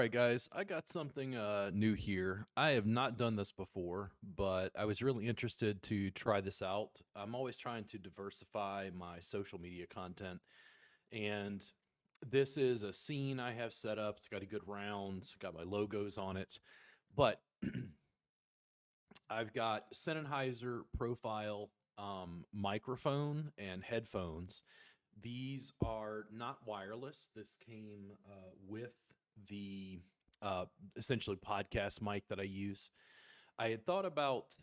right, guys, I got something new here. I have not done this before, but I was really interested to try this out. I'm always trying to diversify my social media content, and this is a scene I have set up. It's got a good round, got my logos on it, but I've got Sennenheiser profile microphone and headphones. These are not wireless. This came with the uh, essentially podcast mic that I use. I had thought about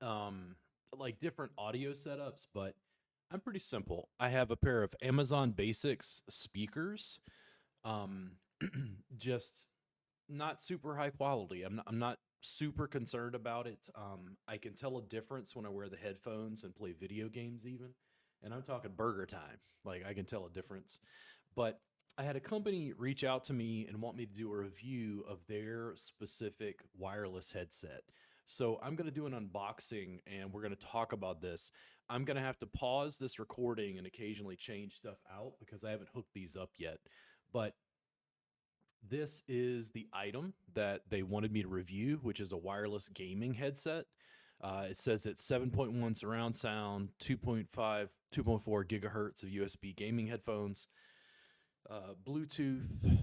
um, like different audio setups, but I'm pretty simple. I have a pair of Amazon Basics speakers, um, just not super high quality. I'm not super concerned about it. I can tell a difference when I wear the headphones and play video games, even. And I'm talking burger time. Like, I can tell a difference. But I had a company reach out to me and want me to do a review of their specific wireless headset. So I'm going to do an unboxing and we're going to talk about this. I'm going to have to pause this recording and occasionally change stuff out because I haven't hooked these up yet. But this is the item that they wanted me to review, which is a wireless gaming headset. It says it's 7.1 surround sound, 2.5, 2.4 gigahertz of USB gaming headphones, Bluetooth,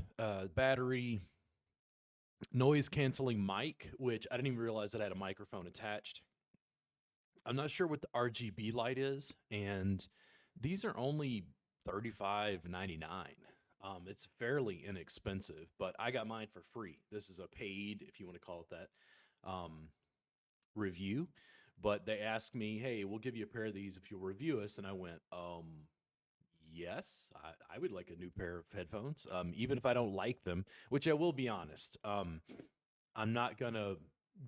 battery, noise canceling mic, which I didn't even realize it had a microphone attached. I'm not sure what the RGB light is, and these are only $35.99. It's fairly inexpensive, but I got mine for free. This is a paid, if you want to call it that, review. But they asked me, hey, we'll give you a pair of these if you'll review us. And I went, yes, I would like a new pair of headphones, even if I don't like them, which I will be honest. I'm not going to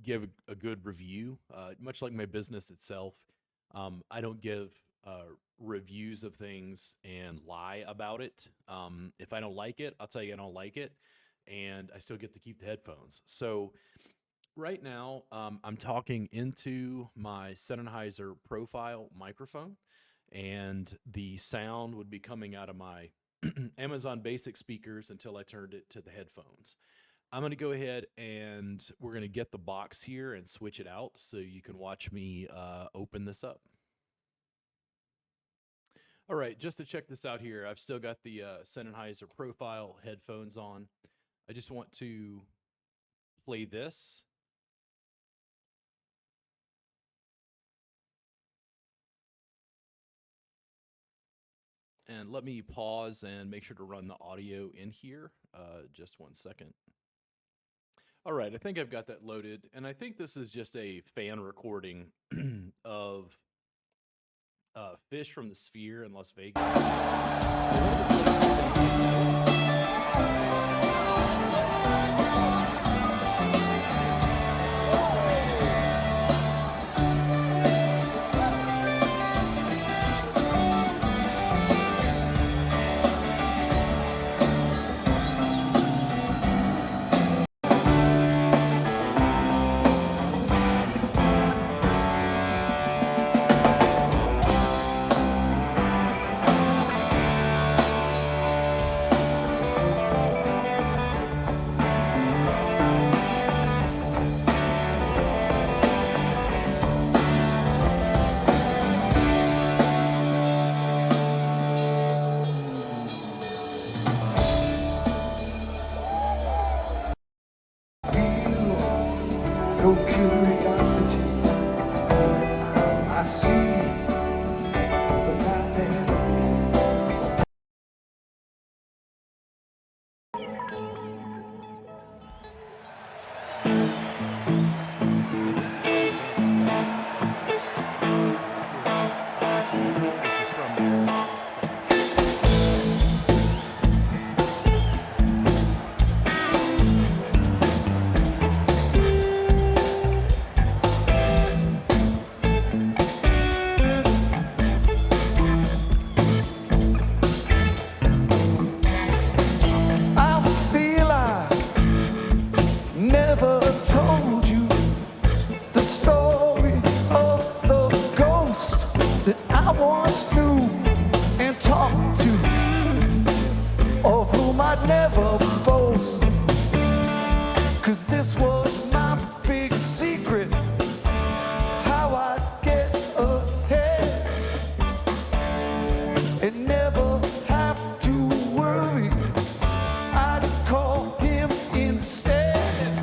give a good review, much like my business itself. I don't give reviews of things and lie about it. If I don't like it, I'll tell you I don't like it, and I still get to keep the headphones. So right now, I'm talking into my Sennenheiser profile microphone, and the sound would be coming out of my Amazon Basic speakers until I turned it to the headphones. I'm going to go ahead and we're going to get the box here and switch it out so you can watch me open this up. All right, just to check this out here, I've still got the Sennenheiser profile headphones on. I just want to play this. And let me pause and make sure to run the audio in here. Just 1 second. All right, I think I've got that loaded. And I think this is just a fan recording of Fish from the Sphere in Las Vegas. I wanted to play This was my big secret, how I'd get ahead and never have to worry. I'd call him instead.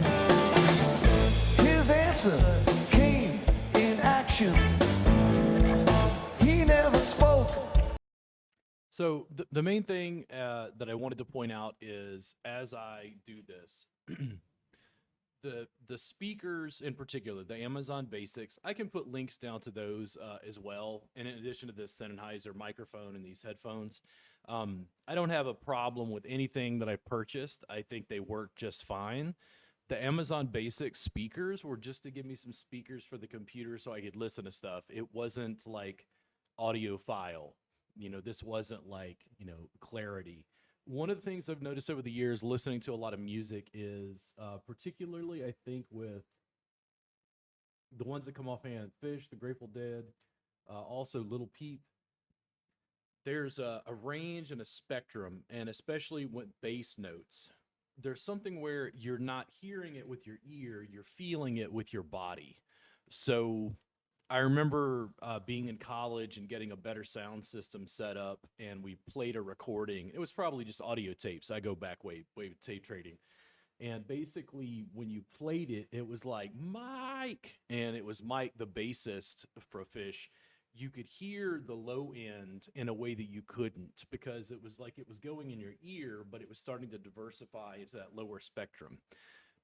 His answer came in actions. He never spoke. So the main thing that I wanted to point out is, as I do this, the speakers in particular, the Amazon Basics, I can put links down to those as well. And in addition to this Sennenheiser microphone and these headphones, I don't have a problem with anything that I purchased. I think they work just fine. The Amazon Basic speakers were just to give me some speakers for the computer so I could listen to stuff. It wasn't like audiophile. This wasn't like, clarity. One of the things I've noticed over the years listening to a lot of music is, particularly, I think, with the ones that come offhand, Fish, The Grateful Dead, also Little Peep, there's a range and a spectrum, and especially with bass notes, there's something where you're not hearing it with your ear, you're feeling it with your body. So I remember being in college and getting a better sound system set up, and we played a recording. It was probably just audio tapes. I go back way with tape trading. And basically, when you played it, it was like Mike, and it was Mike, the bassist for Fish. You could hear the low end in a way that you couldn't, because it was like it was going in your ear, but it was starting to diversify into that lower spectrum.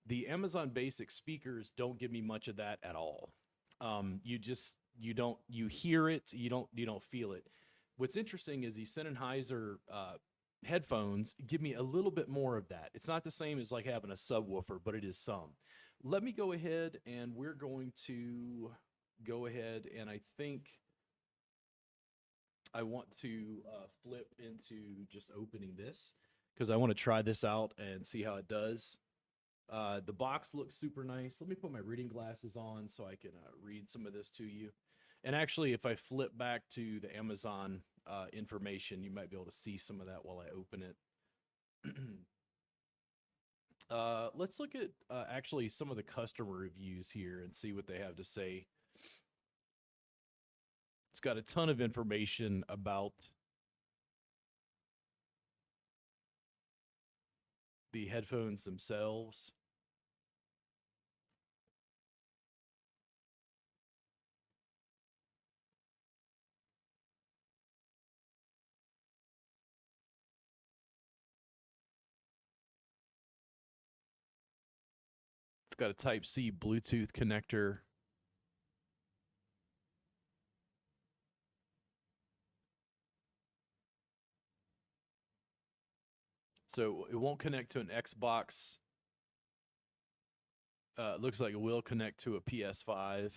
The Amazon Basic speakers don't give me much of that at all. You hear it, you don't feel it. What's interesting is these Sennenheiser headphones give me a little bit more of that. It's not the same as like having a subwoofer, but it is some. Let me go ahead, and we're going to go ahead, and I think I want to flip into just opening this, because I want to try this out and see how it does. The box looks super nice. Let me put my reading glasses on so I can read some of this to you. And actually, if I flip back to the Amazon information, you might be able to see some of that while I open it. Let's look at actually some of the customer reviews here and see what they have to say. It's got a ton of information about the headphones themselves. It's got a Type-C Bluetooth connector. So it won't connect to an Xbox. It looks like it will connect to a PS5.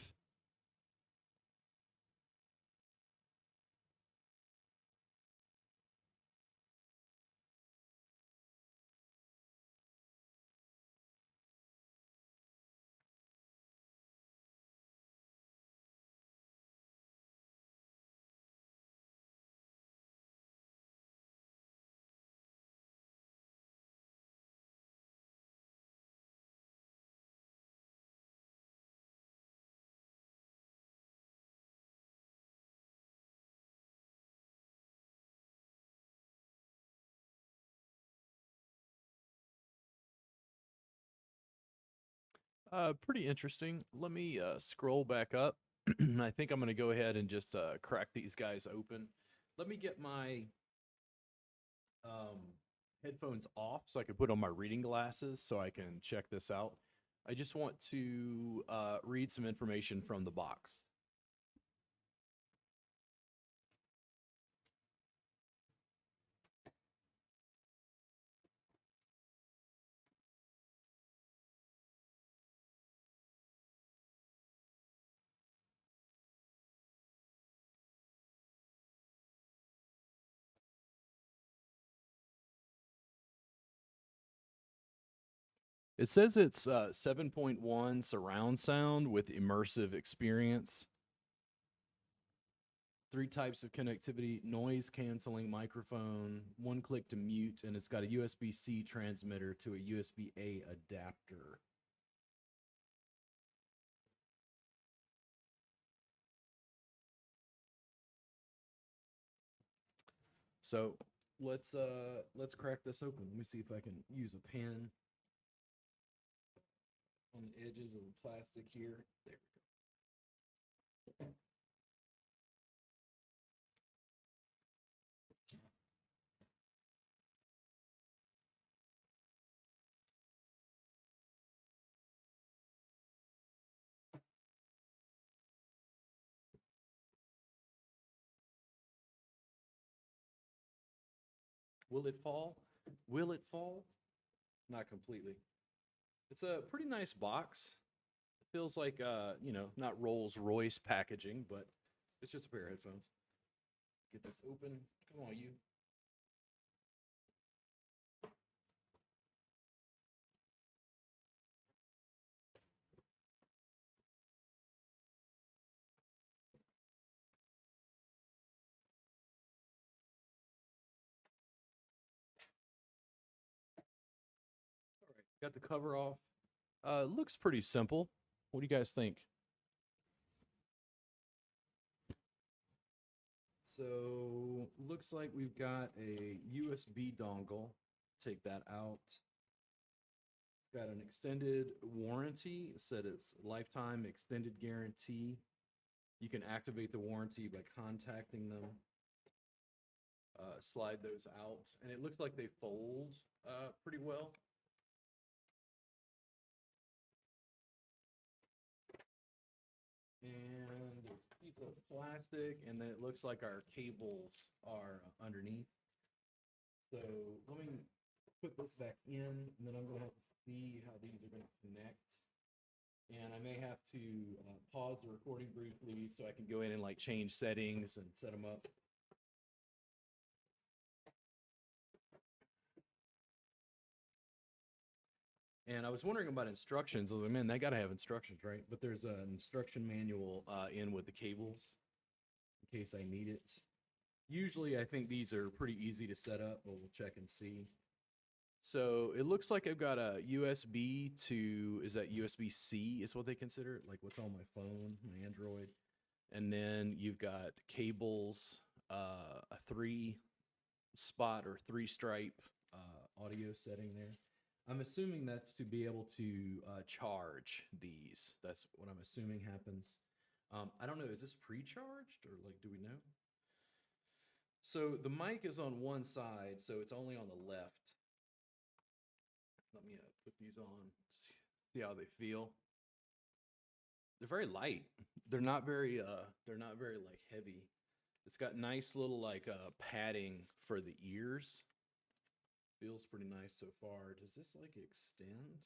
Pretty interesting. Let me scroll back up. I think I'm going to go ahead and just crack these guys open. Let me get my um, headphones off so I can put on my reading glasses so I can check this out. I just want to read some information from the box. It says it's 7.1 surround sound with immersive experience. 3 types of connectivity: noise canceling microphone, one click to mute, and it's got a USB-C transmitter to a USB-A adapter. So let's crack this open. Let me see if I can use a pen on the edges of the plastic here. There we go. Will it fall? Will it fall? Not completely. It's a pretty nice box. It feels like not Rolls Royce packaging, but it's just a pair of headphones. Get this open. Come on, you. All right, got the cover off. Looks pretty simple. What do you guys think? So looks like we've got a USB dongle. Take that out. It's got an extended warranty. It said it's lifetime extended guarantee. You can activate the warranty by contacting them. Slide those out, and it looks like they fold pretty well. And a piece of plastic, and then it looks like our cables are underneath. So let me put this back in, and then I'm going to have to see how these are going to connect. And I may have to pause the recording briefly so I can go in and like change settings and set them up. And I was wondering about instructions. I was like, man, they got to have instructions, right? But there's an instruction manual in with the cables in case I need it. Usually, I think these are pretty easy to set up, but we'll check and see. So it looks like I've got a USB to, is that USB-C is what they consider it? Like what's on my phone, my Android. And then you've got cables, a 3-spot or 3-stripe audio setting there. I'm assuming that's to be able to charge these. That's what I'm assuming happens. I don't know, is this pre-charged or like, do we know? So the mic is on one side, so it's only on the left. Let me put these on, see how they feel. They're very light. They're not very like heavy. It's got nice little like padding for the ears. Feels pretty nice so far. Does this like extend?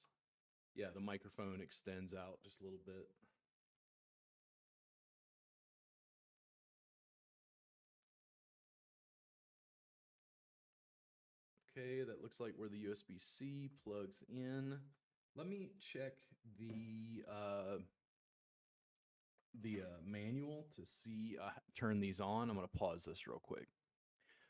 Yeah, the microphone extends out just a little bit. Okay, that looks like where the USB-C plugs in. Let me check the manual to see, turn these on. I'm going to pause this real quick.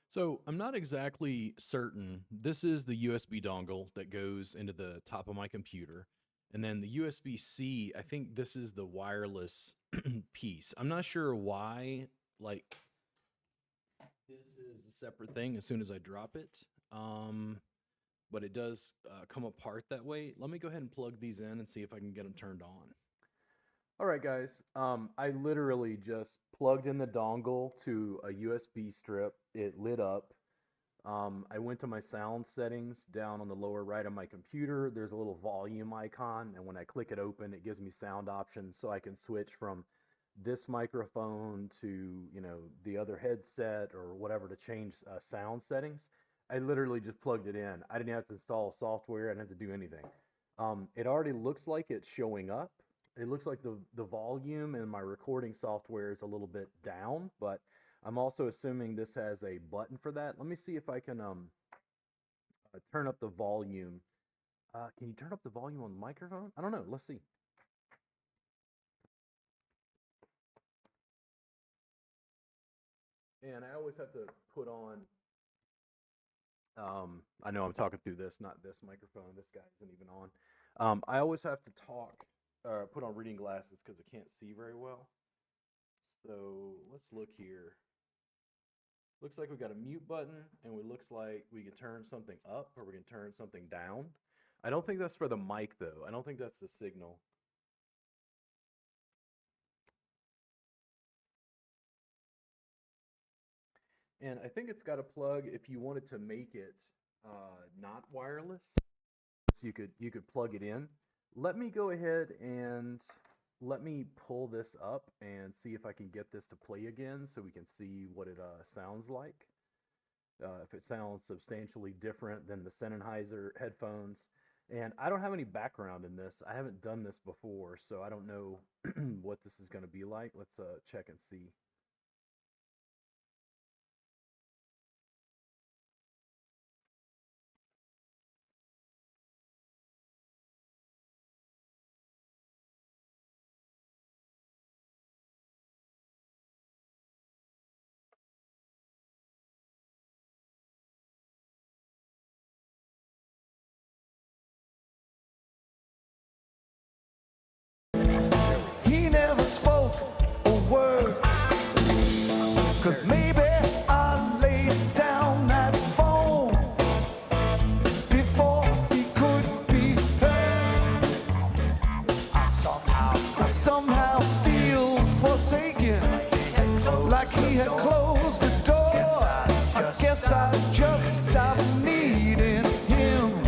So I'm not exactly certain. This is the USB dongle that goes into the top of my computer. And then the USB-C, I think this is the wireless piece. I'm not sure why, like, this is a separate thing as soon as I drop it. But it does come apart that way. Let me go ahead and plug these in and see if I can get them turned on. All right, guys. I literally just plugged in the dongle to a USB strip. It lit up. I went to my sound settings down on the lower right of my computer. There's a little volume icon, and when I click it open, it gives me sound options, so I can switch from this microphone to, the other headset or whatever to change sound settings. I literally just plugged it in. I didn't have to install software. I didn't have to do anything. It already looks like it's showing up. It looks like the volume in my recording software is a little bit down, but I'm also assuming this has a button for that. Let me see if I can turn up the volume. Can you turn up the volume on the microphone? I don't know. Let's see. And I always have to put on, I know I'm talking through this, not this microphone. This guy isn't even on. I always have to put on reading glasses because I can't see very well. So let's look here. Looks like we got a mute button, and it looks like we can turn something up or we can turn something down. I don't think that's for the mic, though. I don't think that's the signal. And I think it's got a plug if you wanted to make it not wireless. So you could plug it in. Let me go ahead and let me pull this up and see if I can get this to play again so we can see what it sounds like. If it sounds substantially different than the Sennenheiser headphones. And I don't have any background in this. I haven't done this before, so I don't know what this is going to be like. Let's check and see. He never spoke a word. 'Cause maybe I laid down that phone before he could be heard. I somehow feel forsaken, like he had closed the door. I guess I just stopped needing him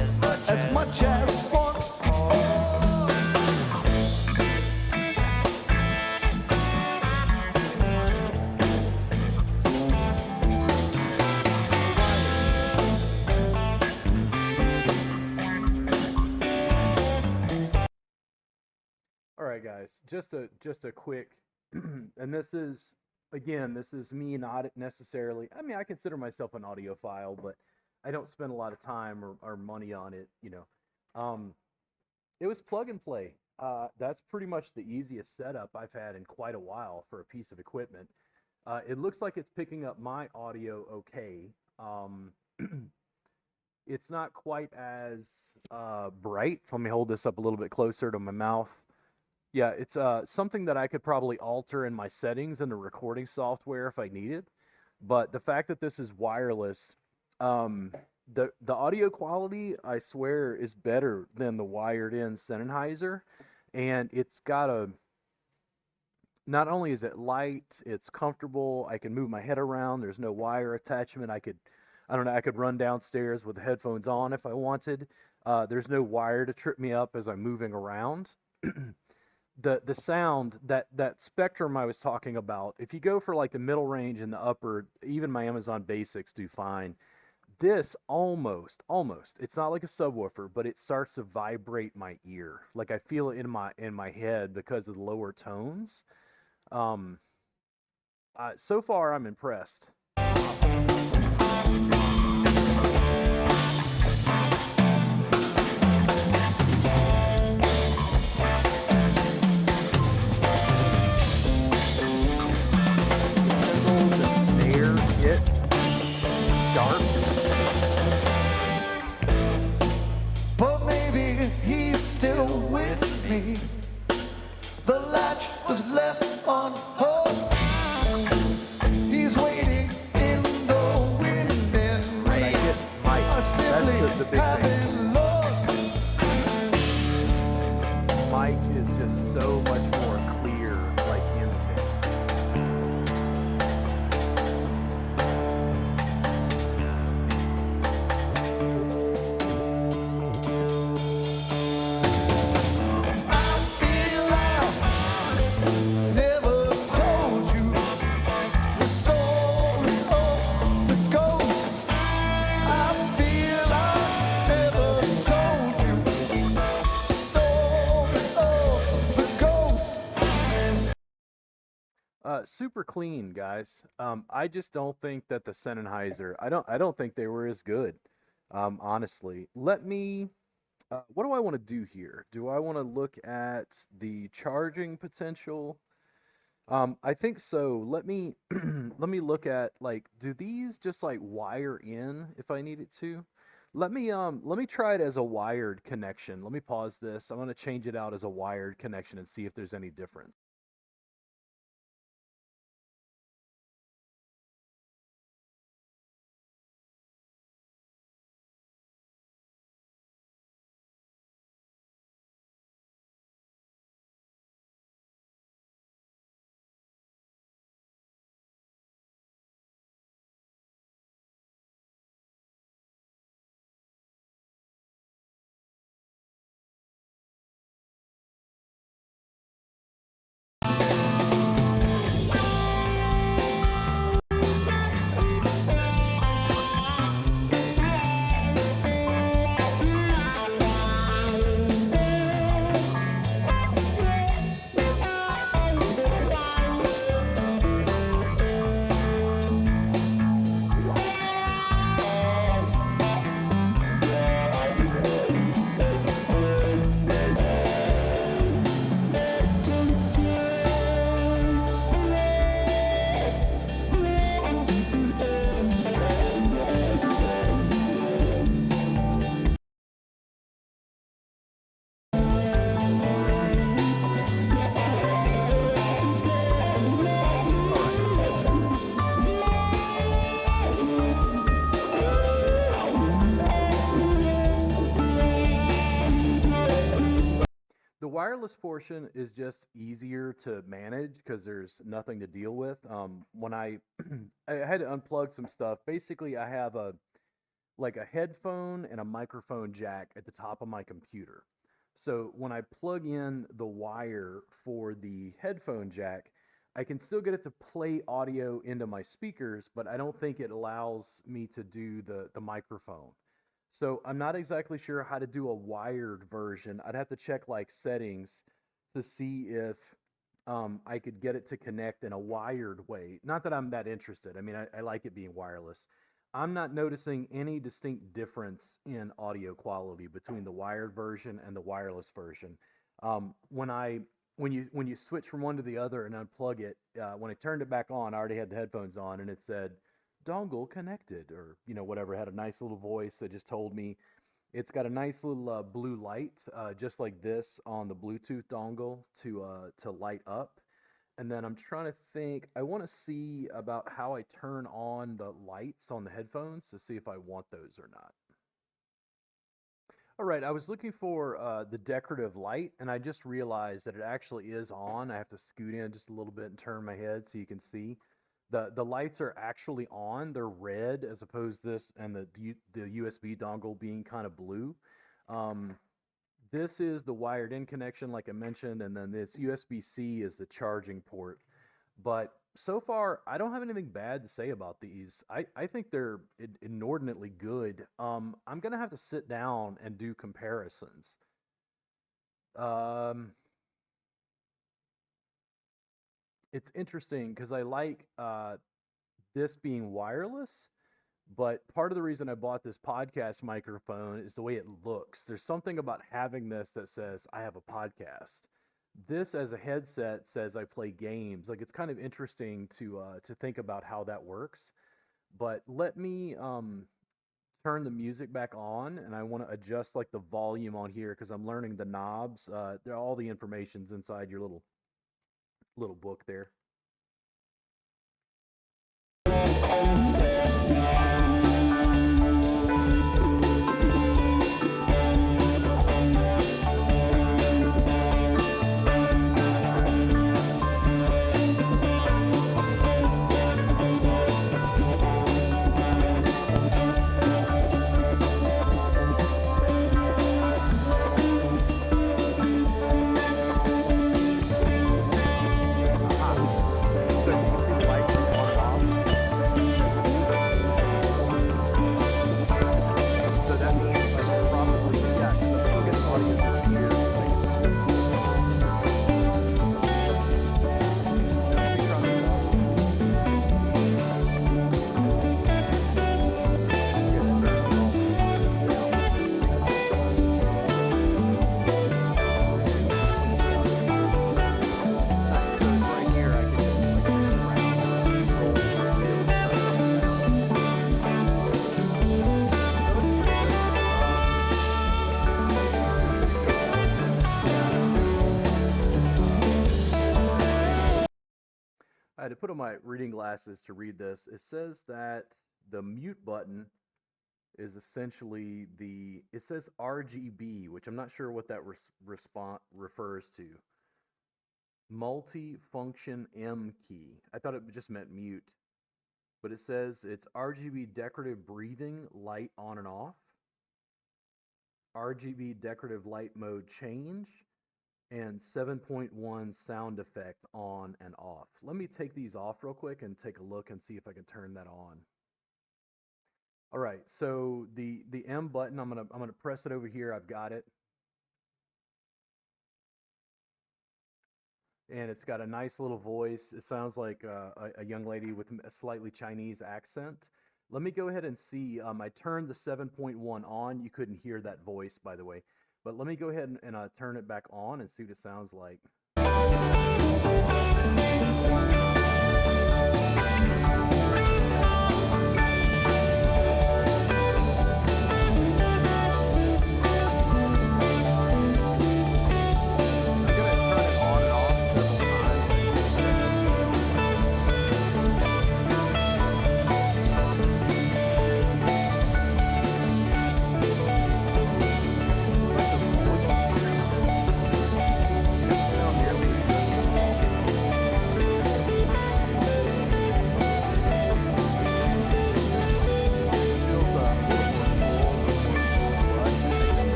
as much as once more. All right, guys, just a quick, and this is again, this is me not necessarily. I mean, I consider myself an audiophile, but I don't spend a lot of time or money on it. It was plug and play. That's pretty much the easiest setup I've had in quite a while for a piece of equipment. It looks like it's picking up my audio okay. It's not quite as bright. Let me hold this up a little bit closer to my mouth. Yeah, it's something that I could probably alter in my settings in the recording software if I needed. But the fact that this is wireless, the audio quality, I swear, is better than the wired-in Sennenheiser, and it's got a. Not only is it light, it's comfortable. I can move my head around. There's no wire attachment. I don't know, I could run downstairs with the headphones on if I wanted. There's no wire to trip me up as I'm moving around. The sound, that spectrum I was talking about, if you go for like the middle range and the upper, even my Amazon Basics do fine. This almost, it's not like a subwoofer, but it starts to vibrate my ear. Like I feel it in my head because of the lower tones. So far I'm impressed. But maybe he's still with me. The latch was left unhooked. He's waiting in the wind and rain. I simply haven't looked. Mike is just so much more clear, like in the mix. I feel I never told you the story of the ghost. I feel I never told you the story of the ghost. Super clean, guys. I just don't think that the Sennenheiser. I don't think they were as good. Honestly, let me. What do I want to do here? Do I want to look at the charging potential? I think so. Let me let me look at like, do these just like wire in if I need it to? Let me try it as a wired connection. Let me pause this. I'm gonna change it out as a wired connection and see if there's any difference. wireless portion is just easier to manage because there's nothing to deal with. When I I had to unplug some stuff. Basically, I have a like a headphone and a microphone jack at the top of my computer. So when I plug in the wire for the headphone jack, I can still get it to play audio into my speakers, but I don't think it allows me to do the microphone. So I'm not exactly sure how to do a wired version. I'd have to check like settings to see if I could get it to connect in a wired way. Not that I'm that interested. I mean, I like it being wireless. I'm not noticing any distinct difference in audio quality between the wired version and the wireless version. When you switch from one to the other and unplug it, when I turned it back on, I already had the headphones on, and it said dongle connected, or whatever. It had a nice little voice that just told me it's got a nice little blue light, just like this on the Bluetooth dongle to light up. And then I'm trying to think, I want to see about how I turn on the lights on the headphones to see if I want those or not. All right, I was looking for the decorative light, and I just realized that it actually is on. I have to scoot in just a little bit and turn my head so you can see. The lights are actually on. They're red as opposed to this and the USB dongle being kind of blue. This is the wired in connection, like I mentioned, and then this USB-C is the charging port. But so far, I don't have anything bad to say about these. I think they're inordinately good. I'm going to have to sit down and do comparisons. It's interesting because I like this being wireless, but part of the reason I bought this podcast microphone is the way it looks. There's something about having this that says I have a podcast. This as a headset says I play games. Like, it's kind of interesting to think about how that works. But let me turn the music back on, and I want to adjust like the volume on here because I'm learning the knobs. All the information's inside your little book there. I had to put on my reading glasses to read this. It says that the mute button is essentially it says RGB, which I'm not sure what that refers to. Multi-function M key. I thought it just meant mute, but it says it's RGB decorative breathing, light on and off, RGB decorative light mode change, and 7.1 sound effect on and off. Let me take these off real quick and take a look and see if I can turn that on. All right, so the M button, I'm gonna press it over here. I've got it, and it's got a nice little voice. It sounds like a young lady with a slightly Chinese accent. Let me go ahead and see. I turned the 7.1 on. You couldn't hear that voice, by the way. But let me go ahead and turn it back on and see what it sounds like.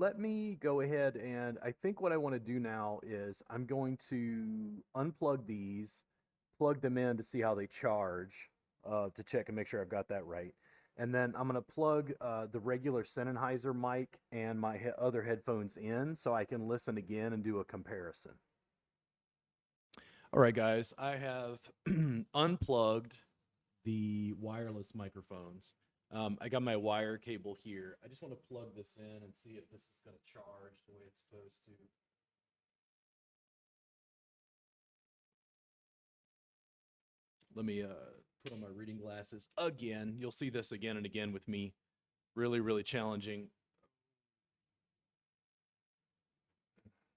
let me go ahead and I think what I want to do now is I'm going to unplug these, plug them in to see how they charge, to check and make sure I've got that right. And then I'm going to plug the regular Sennenheiser mic and my other headphones in so I can listen again and do a comparison. All right, guys, I have unplugged the wireless microphones. I got my wire cable here. I just want to plug this in and see if this is going to charge the way it's supposed to. Let me put on my reading glasses again. You'll see this again and again with me. Really, really challenging.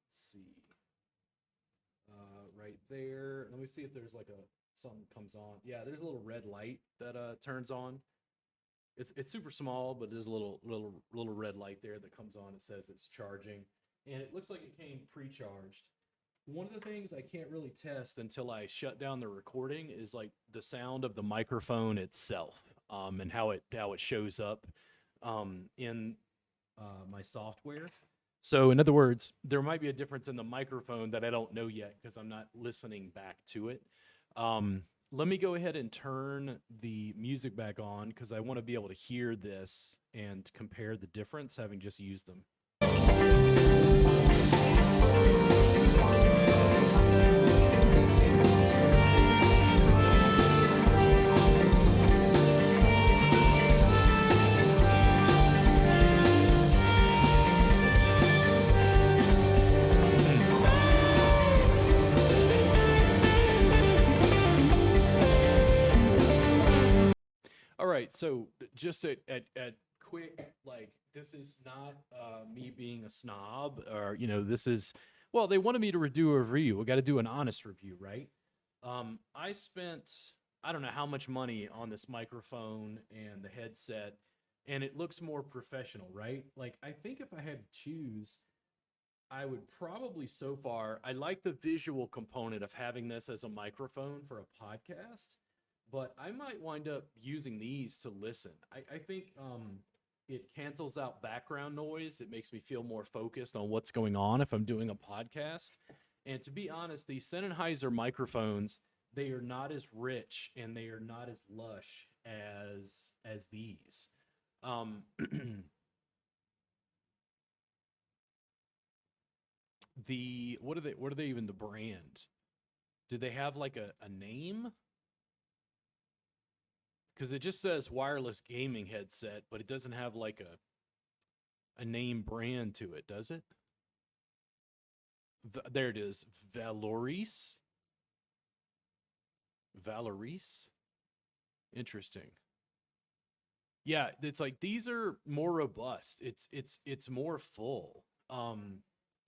Let's see. Right there. Let me see if there's like something comes on. Yeah, there's a little red light that turns on. It's super small, but there's a little red light there that comes on. It says it's charging, and it looks like it came pre-charged. One of the things I can't really test until I shut down the recording is like the sound of the microphone itself, and how it shows up in my software. So in other words, there might be a difference in the microphone that I don't know yet because I'm not listening back to it. Let me go ahead and turn the music back on because I want to be able to hear this and compare the difference having just used them. All right, so just at quick, like, this is not me being a snob, or this is, well, they wanted me to do a review. We got to do an honest review, right? I spent, I don't know how much money on this microphone and the headset, and it looks more professional, right? Like, I think if I had to choose, I would probably, so far, I like the visual component of having this as a microphone for a podcast, but I might wind up using these to listen. I think it cancels out background noise. It makes me feel more focused on what's going on if I'm doing a podcast. And to be honest, these Sennenheiser microphones, they are not as rich and they are not as lush as these. What are they even, the brand? Do they have like a name? Because it just says wireless gaming headset, but it doesn't have like a name brand to it, does it? There it is. Valorise. Interesting. Yeah, it's like these are more robust. It's more full.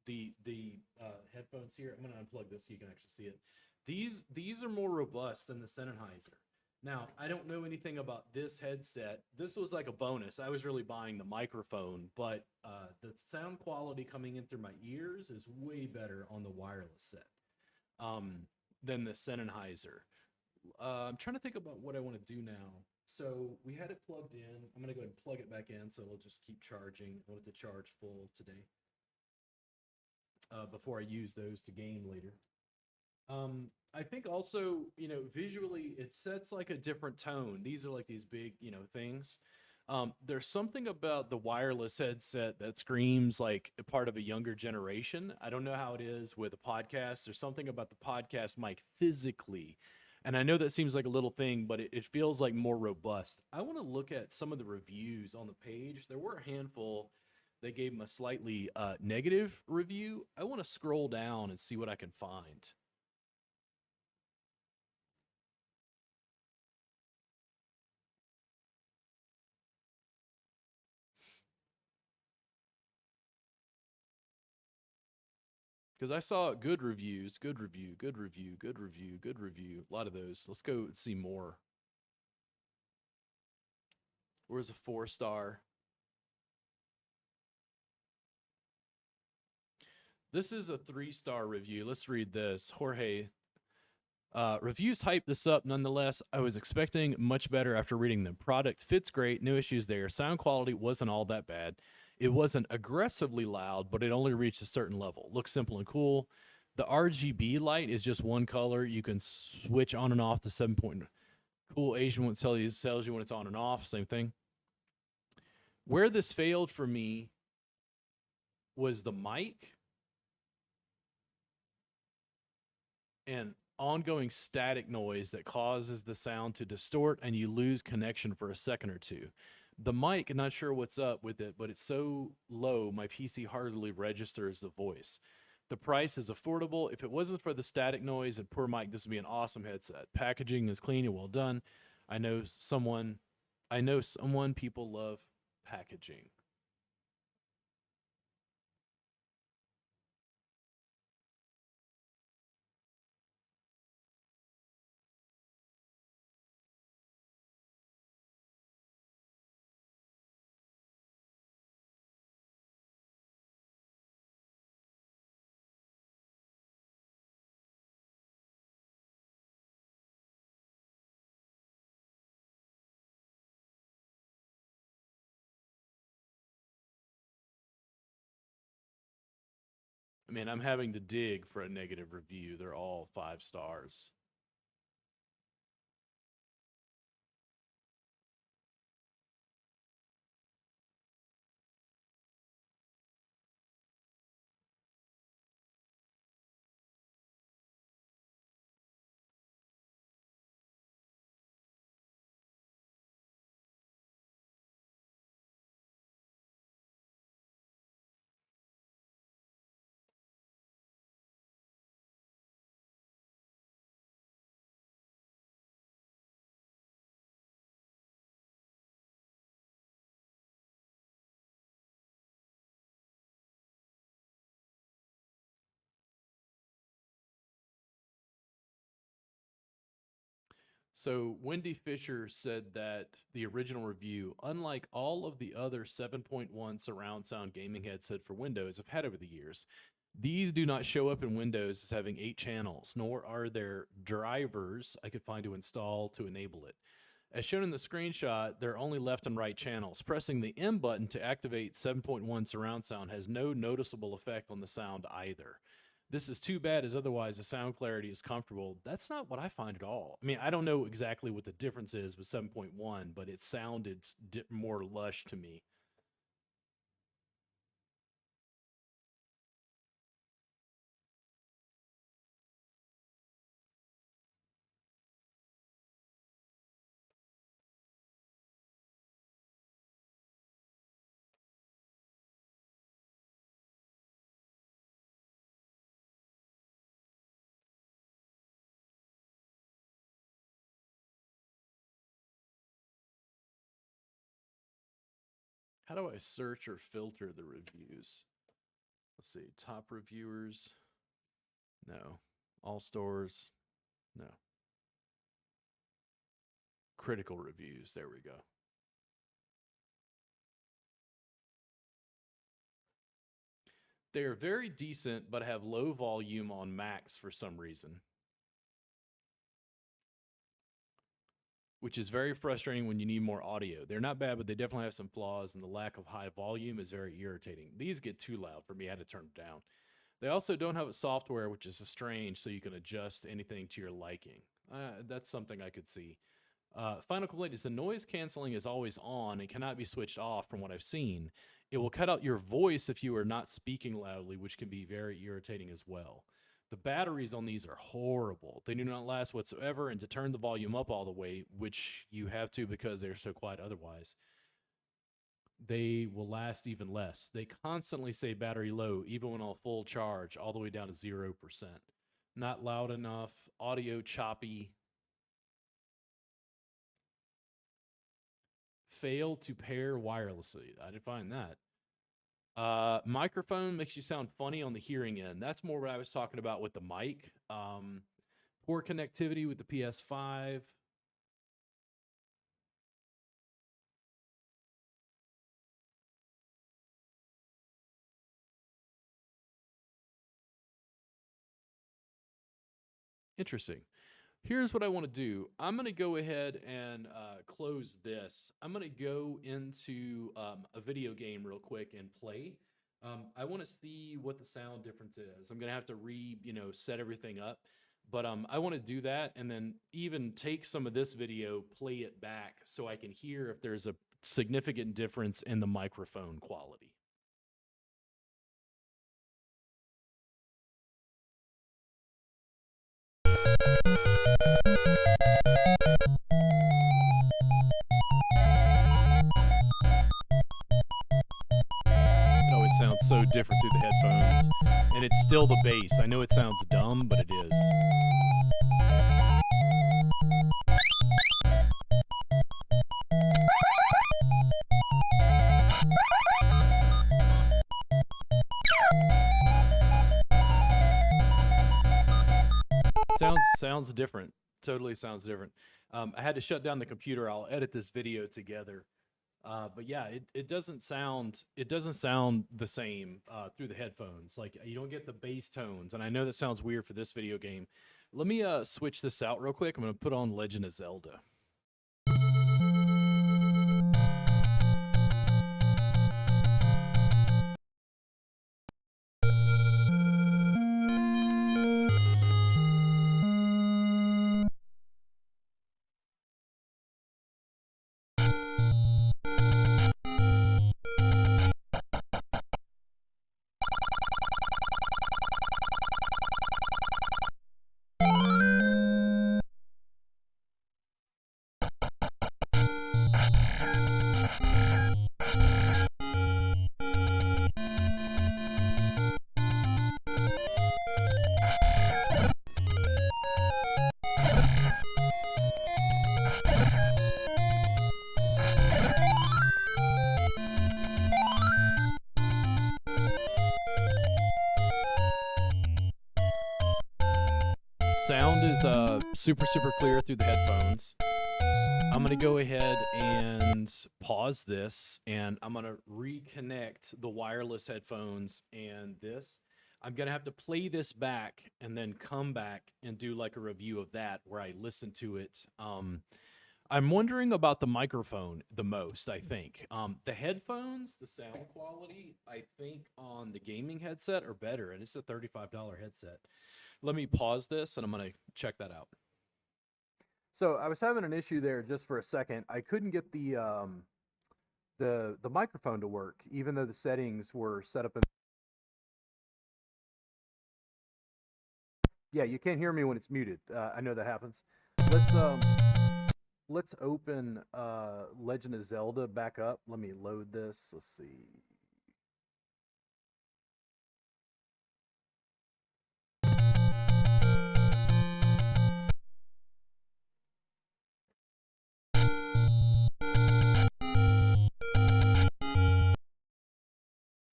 The headphones here, I'm gonna unplug this so you can actually see it. These are more robust than the Sennenheiser. Now, I don't know anything about this headset. This was like a bonus. I was really buying the microphone, but the sound quality coming in through my ears is way better on the wireless set than the Sennenheiser. I'm trying to think about what I want to do now. So we had it plugged in. I'm going to go ahead and plug it back in so it'll just keep charging. I want it to charge full today before I use those to game later. I think also, visually it sets like a different tone. These are like these big, things. There's something about the wireless headset that screams like a part of a younger generation. I don't know how it is with a podcast. There's something about the podcast mic physically. And I know that seems like a little thing, but it feels like more robust. I want to look at some of the reviews on the page. There were a handful that gave them a slightly negative review. I want to scroll down and see what I can find. Because I saw good reviews, good review, good review, good review, good review. A lot of those. Let's go and see more. Where's a 4-star? This is a 3-star review. Let's read this. Jorge. Reviews hype this up nonetheless. I was expecting much better after reading them. Product fits great, no issues there. Sound quality wasn't all that bad. It wasn't aggressively loud, but it only reached a certain level. Looks simple and cool. The RGB light is just one color. You can switch on and off the 7 point. Cool Asian one tells you when it's on and off. Same thing. Where this failed for me was the mic and ongoing static noise that causes the sound to distort and you lose connection for a second or two. The mic, I'm not sure what's up with it, but it's so low, my PC hardly registers the voice. The price is affordable. If it wasn't for the static noise and poor mic, this would be an awesome headset. Packaging is clean and well done. I know someone people love packaging. I mean, I'm having to dig for a negative review. They're all 5 stars. So Wendy Fisher said that the original review, unlike all of the other 7.1 surround sound gaming headset for Windows have had over the years, these do not show up in Windows as having 8 channels, nor are there drivers I could find to install to enable it. As shown in the screenshot, there are only left and right channels. Pressing the M button to activate 7.1 surround sound has no noticeable effect on the sound either. This is too bad, as otherwise the sound clarity is comfortable. That's not what I find at all. I mean, I don't know exactly what the difference is with 7.1, but it sounded more lush to me. How do I search or filter the reviews? Let's see. Top reviewers. No. All stores. No. Critical reviews. There we go. They are very decent, but have low volume on Macs for some reason, which is very frustrating when you need more audio. They're not bad, but they definitely have some flaws, and the lack of high volume is very irritating. These get too loud for me. I had to turn them down. They also don't have a software, which is strange, so you can adjust anything to your liking. That's something I could see. Final complaint is the noise canceling is always on and cannot be switched off from what I've seen. It will cut out your voice if you are not speaking loudly, which can be very irritating as well. The batteries on these are horrible. They do not last whatsoever, and to turn the volume up all the way, which you have to because they're so quiet otherwise, they will last even less. They constantly say battery low, even when on full charge, all the way down to 0%. Not loud enough, audio choppy. Fail to pair wirelessly. I didn't find that. Microphone makes you sound funny on the hearing end. That's more what I was talking about with the mic. Poor connectivity with the PS5. Interesting. Here's what I want to do. I'm going to go ahead and close this. I'm going to go into a video game real quick and play. I want to see what the sound difference is. I'm going to have to set everything up. But I want to do that and then even take some of this video, play it back so I can hear if there's a significant difference in the microphone quality. It always sounds so different through the headphones. And it's still the bass. I know it sounds dumb, but it is. Sounds different. Totally sounds different. I had to shut down the computer. I'll edit this video together. But yeah, it doesn't sound the same through the headphones. Like you don't get the bass tones, and I know that sounds weird for this video game. Let me switch this out real quick. I'm gonna put on Legend of Zelda. Sound is super clear through the headphones. I'm gonna go ahead and pause this, and I'm gonna reconnect the wireless headphones and this. I'm gonna have to play this back and then come back and do like a review of that where I listen to it. I'm wondering about the microphone the most, I think. The headphones, the sound quality, I think on the gaming headset are better, and it's a $35 headset. Let me pause this, and I'm going to check that out. So I was having an issue there just for a second. I couldn't get the microphone to work, even though the settings were set up in. Yeah, you can't hear me when it's muted. I know that happens. Let's open Legend of Zelda back up. Let me load this. Let's see.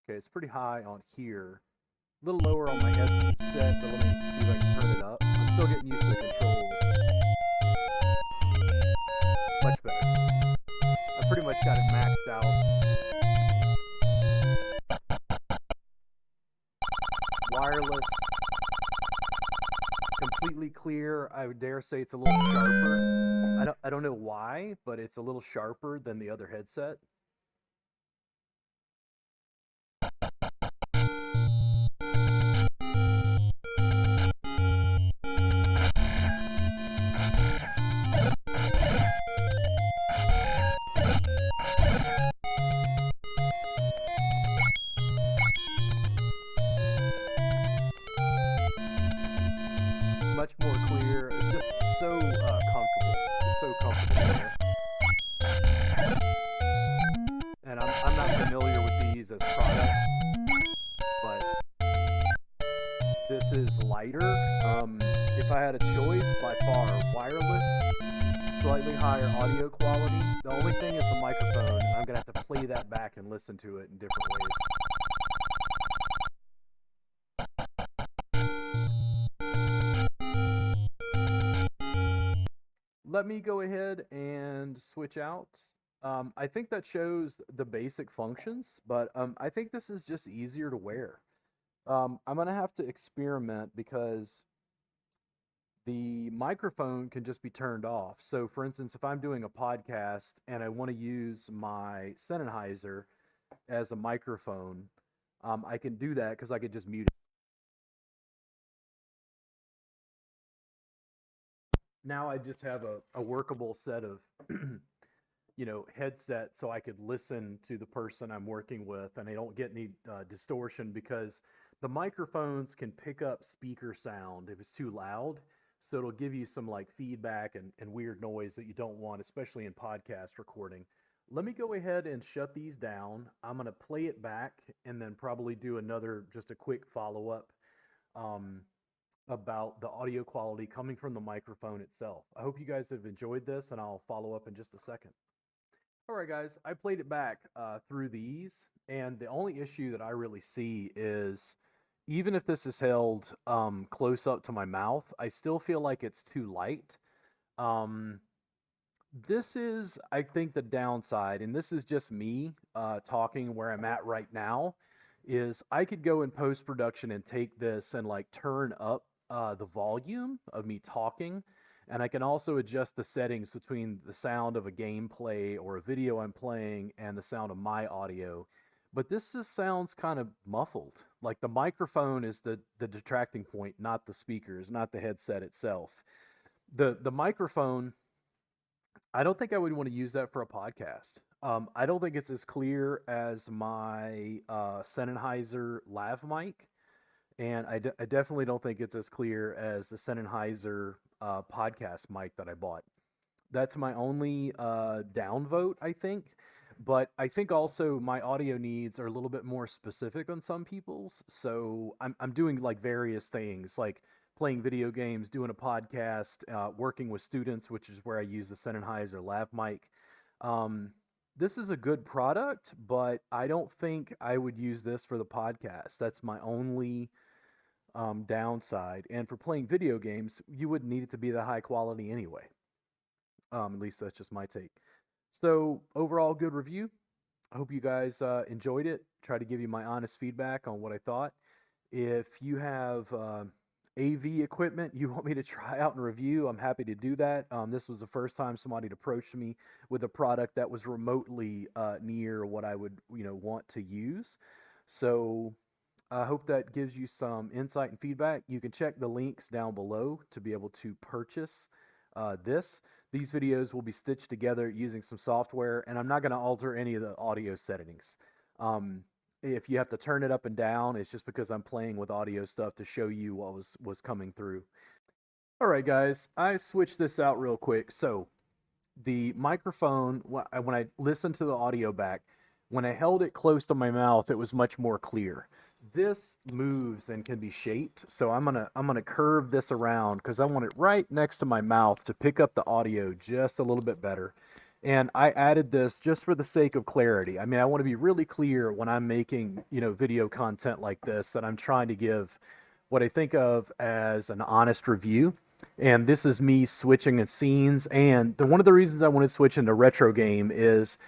Okay, it's pretty high on here. A little lower on my headset, but let me see if I can turn it up. I'm still getting used to the controls. Much better. I pretty much got it maxed out. Wireless. Completely clear. I would dare say it's a little sharper. I don't know why, but it's a little sharper than the other headset. Much more clear. It's just so comfortable. It's so comfortable there. And I'm not familiar with these as products, but this is lighter. If I had a choice, by far, wireless, slightly higher audio quality. The only thing is the microphone, and I'm going to have to play that back and listen to it in different ways. Let me go ahead and switch out. I think that shows the basic functions, but I think this is just easier to wear. I'm going to have to experiment because the microphone can just be turned off. So, for instance, if I'm doing a podcast and I want to use my Sennenheiser as a microphone, I can do that because I could just mute it. Now I just have a workable set of headset so I could listen to the person I'm working with and I don't get any distortion because the microphones can pick up speaker sound if it's too loud. So it'll give you some like feedback and weird noise that you don't want, especially in podcast recording. Let me go ahead and shut these down. I'm going to play it back and then probably do just a quick follow-up about the audio quality coming from the microphone itself. I hope you guys have enjoyed this, and I'll follow up in just a second. All right, guys, I played it back through these, and the only issue that I really see is even if this is held close up to my mouth, I still feel like it's too light. This is, I think, the downside, and this is just me talking where I'm at right now, is I could go in post-production and take this and like turn up the volume of me talking, and I can also adjust the settings between the sound of a gameplay or a video I'm playing and the sound of my audio. But this just sounds kind of muffled. Like the microphone is the detracting point, not the speakers, not the headset itself. The microphone, I don't think I would want to use that for a podcast. I don't think it's as clear as my Sennenheiser lav mic. And I definitely don't think it's as clear as the Sennenheiser podcast mic that I bought. That's my only downvote, I think. But I think also my audio needs are a little bit more specific than some people's. So I'm doing like various things, like playing video games, doing a podcast, working with students, which is where I use the Sennenheiser lav mic. This is a good product, but I don't think I would use this for the podcast. That's my only downside. And for playing video games, you wouldn't need it to be that high quality anyway. At least that's just my take. So overall, good review. I hope you guys enjoyed it. Try to give you my honest feedback on what I thought. If you have AV equipment you want me to try out and review, I'm happy to do that. This was the first time somebody had approached me with a product that was remotely near what I would want to use. So I hope that gives you some insight and feedback. You can check the links down below to be able to purchase this. These videos will be stitched together using some software, and I'm not going to alter any of the audio settings. If you have to turn it up and down, it's just because I'm playing with audio stuff to show you what was coming through. All right, guys, I switched this out real quick. So the microphone, when I listened to the audio back, when I held it close to my mouth, it was much more clear. This moves and can be shaped, so I'm gonna curve this around because I want it right next to my mouth to pick up the audio just a little bit better. And I added this just for the sake of clarity. I mean, I want to be really clear when I'm making video content like this that I'm trying to give what I think of as an honest review. And this is me switching in scenes. And one of the reasons I wanted to switch into retro game is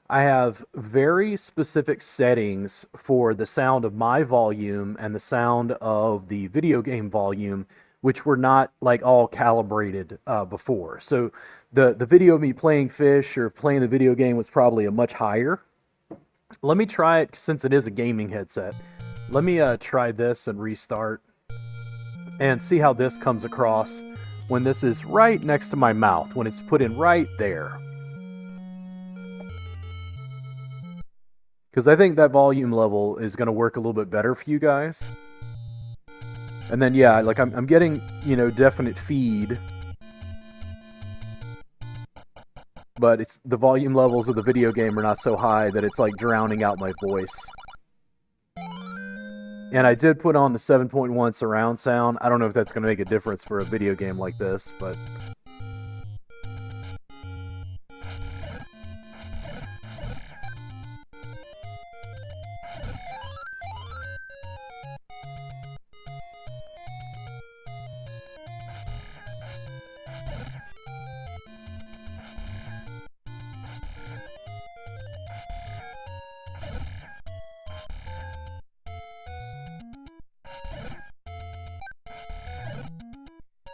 I have very specific settings for the sound of my volume and the sound of the video game volume, which were not like all calibrated before. So the video of me playing fish or playing the video game was probably a much higher. Let me try it since it is a gaming headset. Let me try this and restart and see how this comes across when this is right next to my mouth, when it's put in right there. Because I think that volume level is going to work a little bit better for you guys. And then, yeah, like I'm getting, definite feed. But it's the volume levels of the video game are not so high that it's like drowning out my voice. And I did put on the 7.1 surround sound. I don't know if that's going to make a difference for a video game like this, but...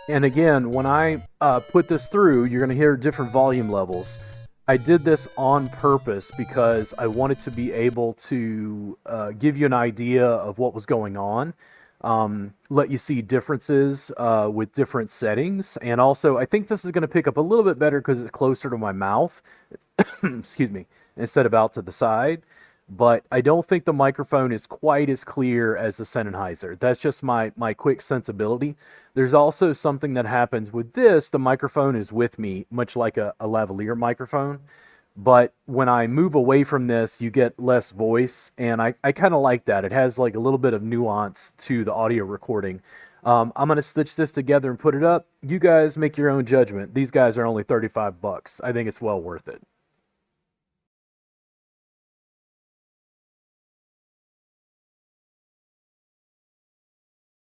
And again, when I put this through, you're going to hear different volume levels. I did this on purpose because I wanted to be able to give you an idea of what was going on, let you see differences with different settings. And also, I think this is going to pick up a little bit better because it's closer to my mouth, excuse me, instead of out to the side. But I don't think the microphone is quite as clear as the Sennenheiser. That's just my quick sensibility. There's also something that happens with this. The microphone is with me, much like a lavalier microphone. But when I move away from this, you get less voice. And I kind of like that. It has like a little bit of nuance to the audio recording. I'm going to stitch this together and put it up. You guys make your own judgment. These guys are only $35. I think it's well worth it.